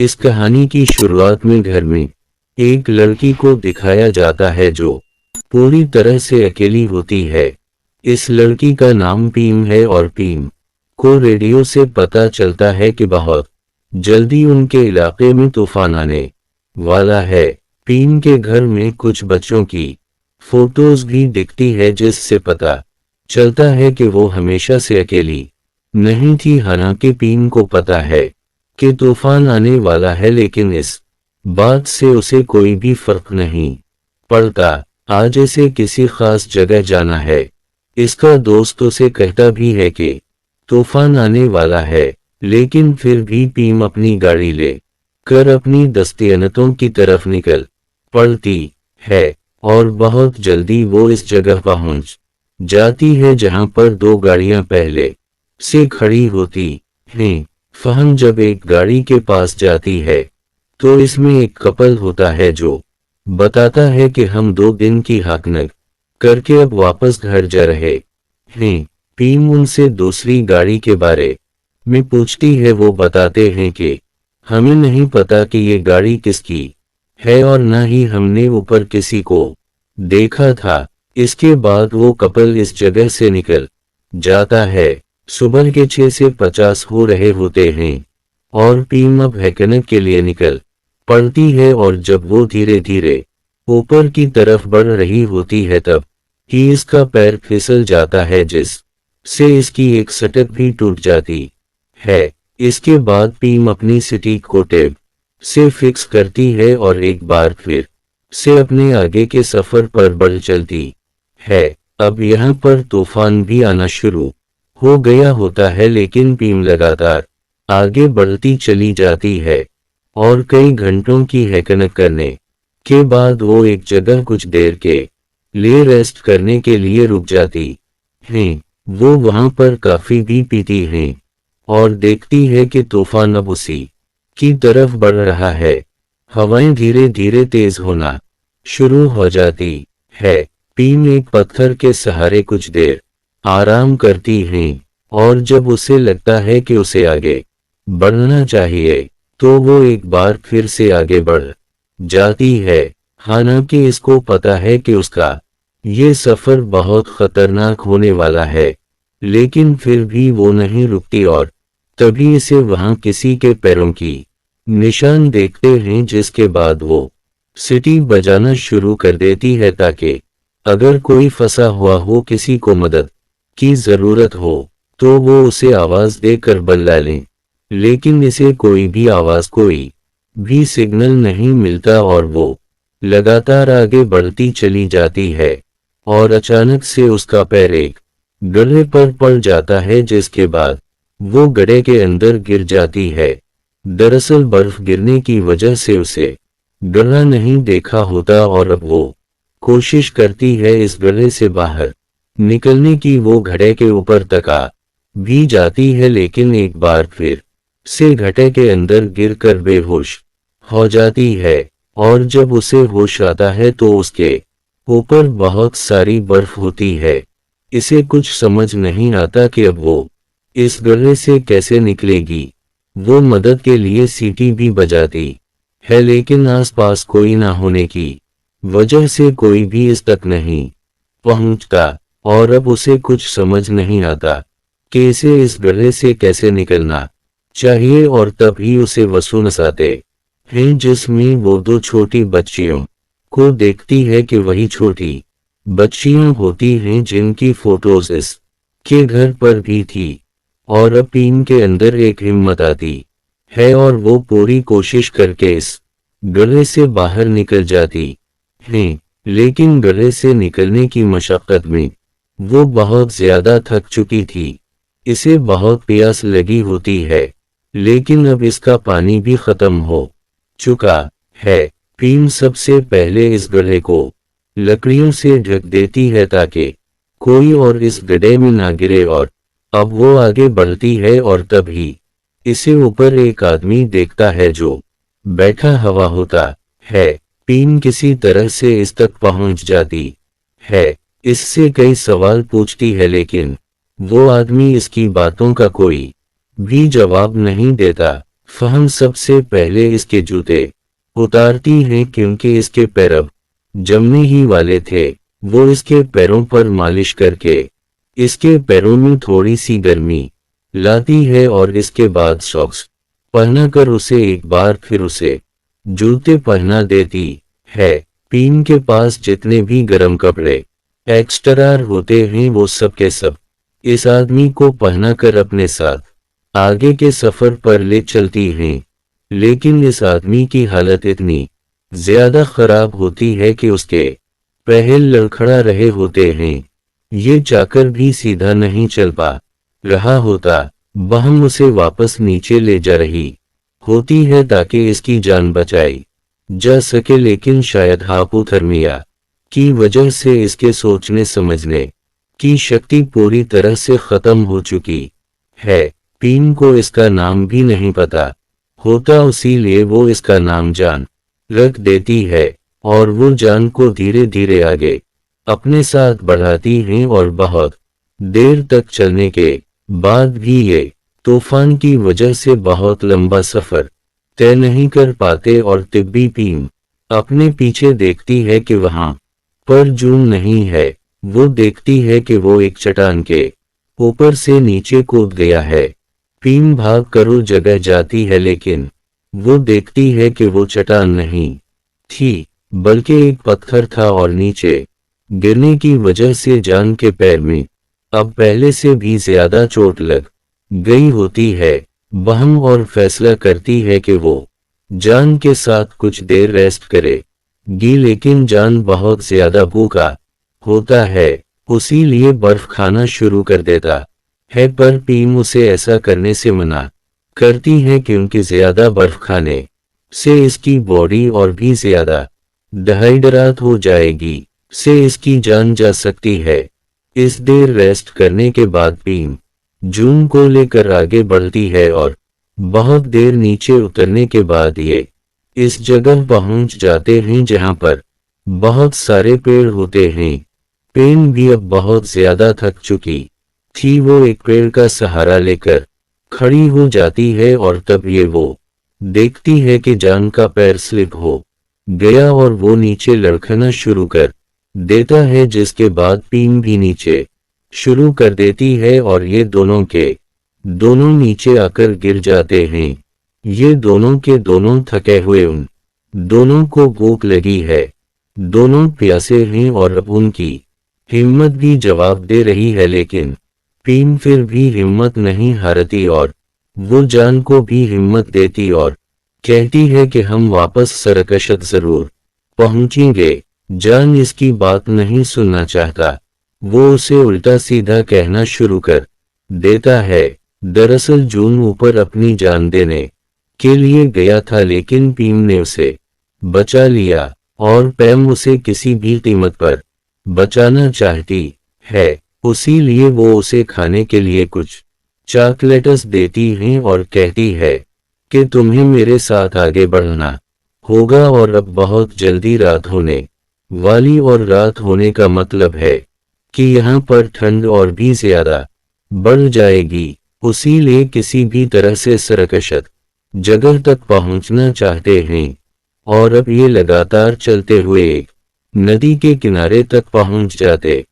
इस कहानी की शुरुआत में घर में एक लड़की को दिखाया जाता है जो पूरी तरह से अकेली होती है। इस लड़की का नाम पीम है और पीम को रेडियो से पता चलता है कि बहुत जल्दी उनके इलाके में तूफान आने वाला है। पीम के घर में कुछ बच्चों की फोटोज भी दिखती है जिससे पता चलता है कि वो हमेशा से अकेली नहीं थी। हालांकि पीम को पता है कि तूफान आने वाला है, लेकिन इस बात से उसे कोई भी फर्क नहीं पड़ता। आज इसे किसी खास जगह जाना है। इसका दोस्त उसे कहता भी है कि तूफान आने वाला है, लेकिन फिर भी पीम अपनी गाड़ी ले कर अपनी दस्तयनतों की तरफ निकल पड़ती है और बहुत जल्दी वो इस जगह पहुंच जाती है जहां पर दो गाड़ियां पहले से खड़ी होती हैं। फहम जब एक गाड़ी के पास जाती है तो इसमें एक कपल होता है जो बताता है कि हम 2 दिन की हाकनक करके अब वापस घर जा रहे हैं। पीम उनसे दूसरी गाड़ी के बारे में पूछती है। वो बताते हैं कि हमें नहीं पता कि ये गाड़ी किसकी है और न ही हमने ऊपर किसी को देखा था। इसके बाद वो कपल इस जगह से निकल जाता है। सुबह के 6 से 50 हो रहे होते हैं और पीम अब हैकनक के लिए निकल पड़ती है और जब वो धीरे धीरे ऊपर की तरफ बढ़ रही होती है तब ही इसका पैर फिसल जाता है जिससे इसकी एक सटक भी टूट जाती है। इसके बाद पीम अपनी स्टिक को टेप से फिक्स करती है और एक बार फिर से अपने आगे के सफर पर बढ़ चलती है। अब यहाँ पर तूफान भी आना शुरू हो गया होता है, लेकिन पीम लगातार आगे बढ़ती चली जाती है और कई घंटों की हैकनक करने के बाद वो एक जगह कुछ देर के लिए रेस्ट करने के लिए रुक जाती है। वो वहां पर काफी भी पीती है और देखती है कि तूफान अब उसी की तरफ बढ़ रहा है। हवाएं धीरे धीरे तेज होना शुरू हो जाती है। पीम एक पत्थर के सहारे कुछ देर आराम करती है और जब उसे लगता है कि उसे आगे बढ़ना चाहिए तो वो एक बार फिर से आगे बढ़ जाती है। हालांकि इसको पता है कि उसका ये सफर बहुत खतरनाक होने वाला है, लेकिन फिर भी वो नहीं रुकती और तभी इसे वहां किसी के पैरों की निशान देखते हैं, जिसके बाद वो सीटी बजाना शुरू कर देती है ताकि अगर कोई फंसा हुआ हो, किसी को मदद की जरूरत हो तो वो उसे आवाज देकर बुला लें। लेकिन इसे कोई भी आवाज, कोई भी सिग्नल नहीं मिलता और वो लगातार आगे बढ़ती चली जाती है और अचानक से उसका पैर एक गड्ढे पर पड़ जाता है, जिसके बाद वो गड्ढे के अंदर गिर जाती है। दरअसल बर्फ गिरने की वजह से उसे गड्ढा नहीं देखा होता और अब वो कोशिश करती है इस गड्ढे से बाहर निकलने की। वो गड्ढे के ऊपर तक आ भी जाती है, लेकिन एक बार फिर से गड्ढे के अंदर गिरकर बेहोश हो जाती है और जब उसे होश आता है तो उसके ऊपर बहुत सारी बर्फ होती है। इसे कुछ समझ नहीं आता कि अब वो इस गड्ढे से कैसे निकलेगी। वो मदद के लिए सीटी भी बजाती है, लेकिन आसपास कोई ना होने की वजह से कोई भी इस तक नहीं पहुंचता और अब उसे कुछ समझ नहीं आता कि इसे इस गड्ढे से कैसे निकलना चाहिए। और तभी उसे वसूनस आते हैं जिसमें वो 2 छोटी बच्चियों को देखती है कि वही छोटी बच्चियां होती हैं जिनकी फोटोज इस के घर पर भी थी। और अब पीम के अंदर एक हिम्मत आती है और वो पूरी कोशिश करके इस गड्ढे से बाहर निकल जाती है, लेकिन गड्ढे से निकलने की मशक्कत में वो बहुत ज्यादा थक चुकी थी। इसे बहुत प्यास लगी होती है, लेकिन अब इसका पानी भी खत्म हो चुका है। पीम सबसे पहले इस गड्ढे को लकड़ियों से ढक देती है ताकि कोई और इस गड्ढे में ना गिरे और अब वो आगे बढ़ती है और तभी इसे ऊपर एक आदमी देखता है जो बैठा हुआ होता है। पीम किसी तरह से इस तक पहुंच जाती है, इससे कई सवाल पूछती है, लेकिन वो आदमी इसकी बातों का कोई भी जवाब नहीं देता। फहम सबसे पहले इसके जूते उतारती है क्योंकि इसके पैर अब जमने ही वाले थे। वो इसके पैरों पर मालिश करके इसके पैरों में थोड़ी सी गर्मी लाती है और इसके बाद सॉक्स पहना कर उसे एक बार फिर उसे जूते पहना देती है। पीम के पास जितने भी गर्म कपड़े एक्स्ट्रा होते हैं वो सब के सब इस आदमी को पहना कर अपने साथ आगे के सफर पर ले चलती हैं। लेकिन इस आदमी की हालत इतनी ज्यादा खराब होती है कि उसके पैर लड़खड़ा रहे होते हैं। ये चाकर भी सीधा नहीं चल पा रहा होता। बहम उसे वापस नीचे ले जा रही होती है ताकि इसकी जान बचाई जा सके, लेकिन शायद हाइपोथर्मिया की वजह से इसके सोचने समझने की शक्ति पूरी तरह से खत्म हो चुकी है। पीम को इसका नाम भी नहीं पता होता, इसीलिए वो इसका नाम जान रख देती है और वो जान को धीरे धीरे आगे अपने साथ बढ़ाती हैं और बहुत देर तक चलने के बाद भी ये तूफान की वजह से बहुत लंबा सफर तय नहीं कर पाते और तिब्बी पीम अपने पीछे देखती है कि वहां पर जून नहीं है। वो देखती है कि वो एक चट्टान के ऊपर से नीचे कूद गया है। पीम भाग कर उस जगह जाती है लेकिन वो देखती है कि वो चट्टान नहीं थी बल्कि एक पत्थर था और नीचे गिरने की वजह से जान के पैर में अब पहले से भी ज्यादा चोट लग गई होती है। बहम और फैसला करती है कि वो जान के साथ कुछ देर रेस्ट करेगी, लेकिन जान बहुत ज्यादा भूखा होता है उसीलिए बर्फ खाना शुरू कर देता है। पर पीम उसे ऐसा करने से मना करती है क्योंकि ज्यादा बर्फ खाने से इसकी बॉडी और भी ज्यादा डिहाइड्रेट हो जाएगी, से इसकी जान जा सकती है। इस देर रेस्ट करने के बाद पीम जून को लेकर आगे बढ़ती है और बहुत देर नीचे उतरने के बाद ये इस जगह पहुंच जाते हैं जहां पर बहुत सारे पेड़ होते हैं। पेन भी अब बहुत ज्यादा थक चुकी थी। वो एक पेड़ का सहारा लेकर खड़ी हो जाती है और तब ये वो देखती है कि जान का पैर स्लिप हो गया और वो नीचे लड़खना शुरू कर देता है, जिसके बाद पीम भी नीचे शुरू कर देती है और ये दोनों के दोनों नीचे आकर गिर जाते हैं। ये दोनों के दोनों थके हुए, उन दोनों को भूख लगी है, दोनों प्यासे हैं और अब उनकी हिम्मत भी जवाब दे रही है। लेकिन पीम फिर भी हिम्मत नहीं हारती और वो जान को भी हिम्मत देती और कहती है कि हम वापस सरकशत जरूर पहुंचेंगे। जान इसकी बात नहीं सुनना चाहता। वो उसे उल्टा सीधा कहना शुरू कर देता है। दरअसल जून ऊपर अपनी जान देने के लिए गया था लेकिन पीम ने उसे बचा लिया और पैम उसे किसी भी कीमत पर बचाना चाहती है। उसीलिए वो उसे खाने के लिए कुछ चॉकलेट्स देती हैं और कहती है कि तुम्हें मेरे साथ आगे बढ़ना होगा और अब बहुत जल्दी रात होने वाली, और रात होने का मतलब है कि यहाँ पर ठंड और भी ज्यादा बढ़ जाएगी। उसीलिए किसी भी तरह से सरकशत जगह तक पहुंचना चाहते हैं और अब ये लगातार चलते हुए एक नदी के किनारे तक पहुंच जाते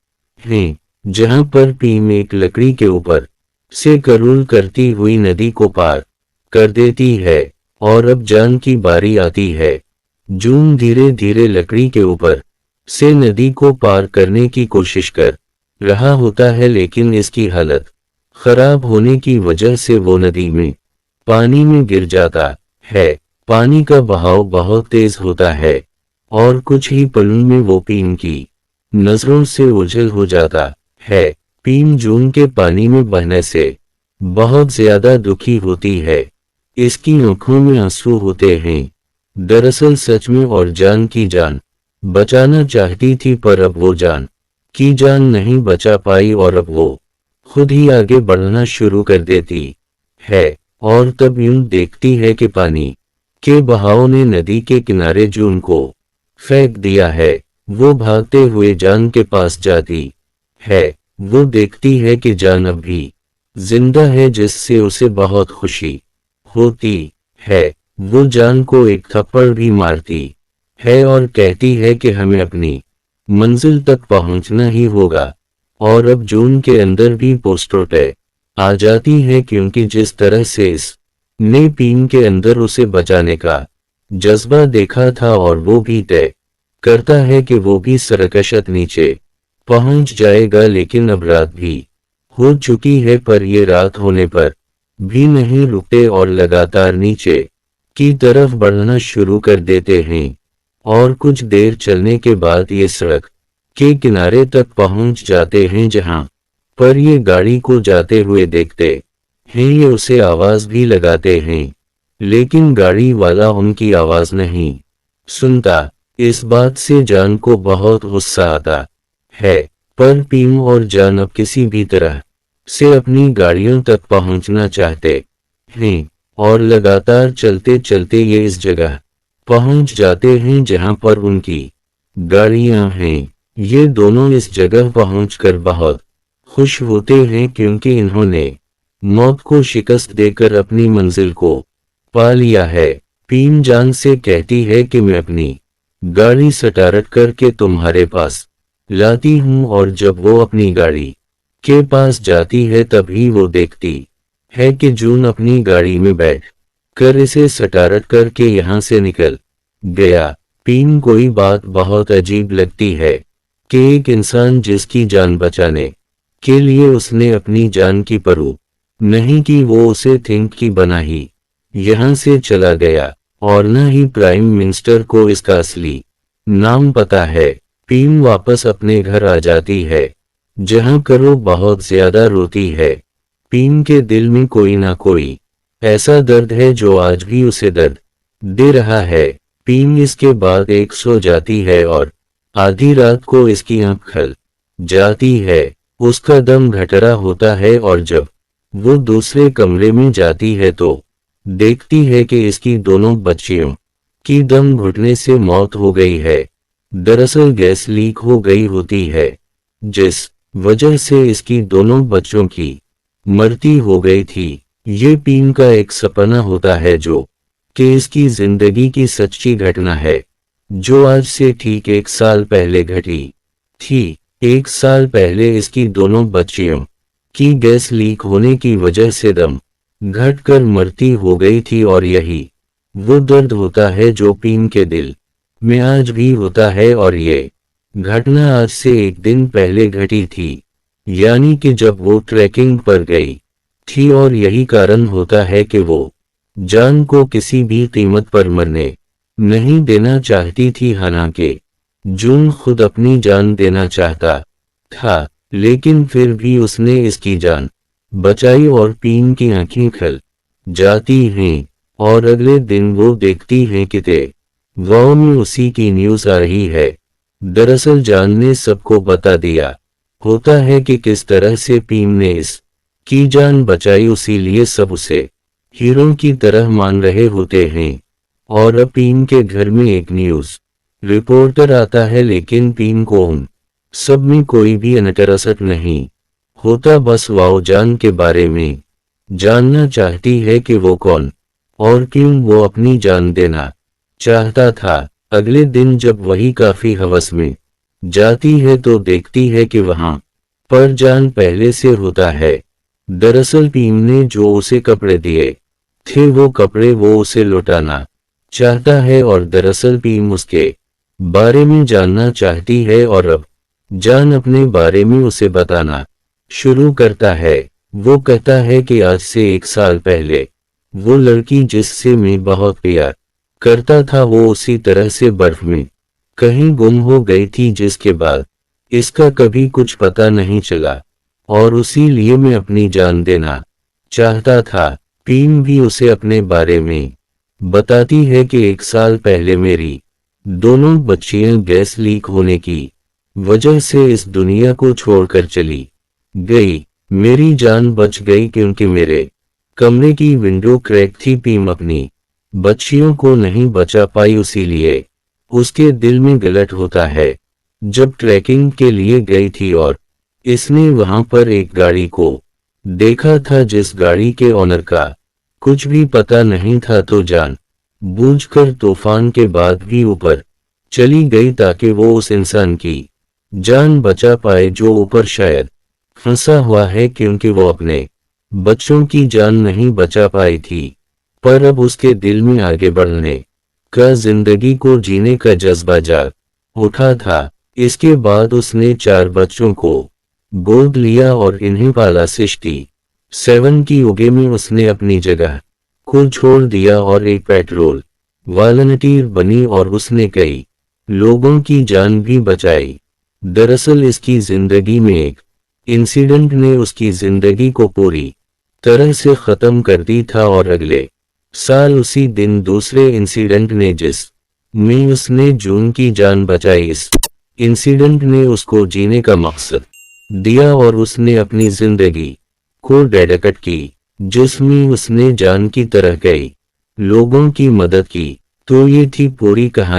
हैं जहां पर पीम एक लकड़ी के ऊपर से करूल करती हुई नदी को पार कर देती है और अब जान की बारी आती है। जून धीरे धीरे लकड़ी के ऊपर से नदी को पार करने की कोशिश कर रहा होता है, लेकिन इसकी हालत खराब होने की वजह से वो नदी में पानी में गिर जाता है। पानी का बहाव बहुत तेज होता है और कुछ ही पलों में वो पीम की नजरों से ओझल हो जाता है। पीम जून के पानी में बहने से बहुत ज्यादा दुखी होती है। इसकी आंखों में आंसू होते हैं। दरअसल सच में और जान की जान बचाना चाहती थी, पर अब वो जान की जान नहीं बचा पाई और अब वो खुद ही आगे बढ़ना शुरू कर देती है और तब यूं देखती है कि पानी के बहाव ने नदी के किनारे जून को फेंक दिया है। वो भागते हुए जान के पास जाती है। वो देखती है कि जान अब भी जिंदा है, जिससे उसे बहुत खुशी होती है। वो जान को एक थप्पड़ भी मारती है और कहती है कि हमें अपनी मंजिल तक पहुंचना ही होगा। और अब जून के अंदर भी पोस्टरोटे आ जाती है, क्योंकि जिस तरह से इस ने पीन के अंदर उसे बचाने का जज्बा देखा था, और वो भी तय करता है कि वो भी सरकशत नीचे पहुंच जाएगा। लेकिन अब रात भी हो चुकी है, पर ये रात होने पर भी नहीं रुकते और लगातार नीचे की तरफ बढ़ना शुरू कर देते हैं। और कुछ देर चलने के बाद ये सड़क के किनारे तक पहुंच जाते हैं, जहां पर ये गाड़ी को जाते हुए देखते हैं। ये उसे आवाज भी लगाते हैं, लेकिन गाड़ी वाला उनकी आवाज नहीं सुनता। इस बात से जान को बहुत गुस्सा आता है, पर पीम और जान अब किसी भी तरह से अपनी गाड़ियों तक पहुंचना चाहते हैं। और लगातार चलते चलते ये इस जगह पहुंच जाते हैं जहां पर उनकी गाड़ियां हैं। ये दोनों इस जगह पहुंचकर बहुत खुश होते हैं, क्योंकि इन्होंने मौत को शिकस्त देकर अपनी मंजिल को पा लिया है। पीम जान से कहती है कि मैं अपनी गाड़ी स्टार्ट करके तुम्हारे पास लाती हूं, और जब वो अपनी गाड़ी के पास जाती है तभी वो देखती है कि जून अपनी गाड़ी में बैठ कर इसे स्टार्ट करके यहाँ से निकल गया। पीम कोई बात बहुत अजीब लगती है कि एक इंसान जिसकी जान बचाने के लिए उसने अपनी जान की परवाह नहीं की, वो उसे थिंक की बना ही यहाँ से चला गया, और न ही प्राइम मिनिस्टर को इसका असली नाम पता है। पीम वापस अपने घर आ जाती है, जहां करो बहुत ज्यादा रोती है। पीम के दिल में कोई ना कोई ऐसा दर्द है जो आज भी उसे दर्द दे रहा है। पीम इसके बाद एक सो जाती है और आधी रात को इसकी आंख खुल जाती है। उसका दम घटरा होता है, और जब वो दूसरे कमरे में जाती है तो देखती है कि इसकी दोनों बच्चियों की दम घुटने से मौत हो गई है। दरअसल गैस लीक हो गई होती है, जिस वजह से इसकी दोनों बच्चों की मृत्यु हो गई थी। ये पीम का एक सपना होता है, जो कि इसकी जिंदगी की सच्ची घटना है, जो आज से ठीक 1 साल पहले घटी थी। 1 साल पहले इसकी दोनों बच्चियों की गैस लीक होने की वजह से दम घटकर मृत्यु हो गई थी, और यही वो दर्द होता है जो पीम के दिल में आज भी होता है। और ये घटना आज से 1 दिन पहले घटी थी, यानी कि जब वो ट्रैकिंग पर गई थी, और यही कारण होता है कि वो जान को किसी भी कीमत पर मरने नहीं देना चाहती थी। हालांकि जून खुद अपनी जान देना चाहता था, लेकिन फिर भी उसने इसकी जान बचाई, और पीम की आंखें खुल जाती हैं। और अगले दिन वो देखती हैं कि गांव में उसी की न्यूज़ आ रही है। दरअसल जान ने सबको बता दिया होता है कि किस तरह से पीम ने इस की जान बचाई, उसीलिए सब उसे हीरो की तरह मान रहे होते हैं। और अब पीम के घर में एक न्यूज़ रिपोर्टर आता है, लेकिन पीम को उन सब में कोई भी इंटरेस्ट नहीं होता, बस वो जान के बारे में जानना चाहती है कि वो कौन और क्यों वो अपनी जान देना चाहता था। अगले दिन जब वही काफी हवस में जाती है तो देखती है कि वहां पर जान पहले से होता है। दरअसल पीम ने जो उसे कपड़े दिए थे वो कपड़े वो उसे लौटाना चाहता है, और दरअसल पीम उसके बारे में जानना चाहती है, और अब जान अपने बारे में उसे बताना शुरू करता है। वो कहता है कि आज से 1 साल पहले वो लड़की जिससे मैं बहुत प्यार करता था वो उसी तरह से बर्फ में कहीं गुम हो गई थी, जिसके बाद इसका कभी कुछ पता नहीं चला, और उसी लिए मैं अपनी जान देना चाहता था। पीम भी उसे अपने बारे में बताती है कि 1 साल पहले मेरी दोनों बच्चियां गैस लीक होने की वजह से इस दुनिया को छोड़कर चली गई। मेरी जान बच गई क्योंकि मेरे कमरे की विंडो क्रैक थी। पीम अपनी बच्चियों को नहीं बचा पाई, उसीलिए उसके दिल में गलत होता है। जब ट्रैकिंग के लिए गई थी और इसने वहां पर एक गाड़ी को देखा था जिस गाड़ी के ओनर का कुछ भी पता नहीं था तो जान बूझकर तूफान के बाद भी ऊपर चली गई ताकि वो उस इंसान की जान बचा पाए जो ऊपर शायद फंसा हुआ है, क्योंकि वो अपने बच्चों की जान नहीं बचा पाई थी। पर अब उसके दिल में आगे बढ़ने का, जिंदगी को जीने का जज्बा जाग उठा था। इसके बाद उसने 4 बच्चों को गोद लिया और इन्हें पाला। 67 की उगे में उसने अपनी जगह को छोड़ दिया और एक पेट्रोल वॉलंटियर बनी और उसने कई लोगों की जान भी बचाई। दरअसल इसकी जिंदगी में एक इंसिडेंट ने उसकी जिंदगी को पूरी तरह से खत्म कर दी था और अगले साल उसी दिन दूसरे इंसिडेंट ने, जिस में उसने जून की जान बचाई, इस इंसिडेंट ने उसको जीने का मकसद दिया और उसने अपनी जिंदगी को डेडिकेट की, जिसमें उसने जान की तरह कई लोगों की मदद की। तो ये थी पूरी कहानी।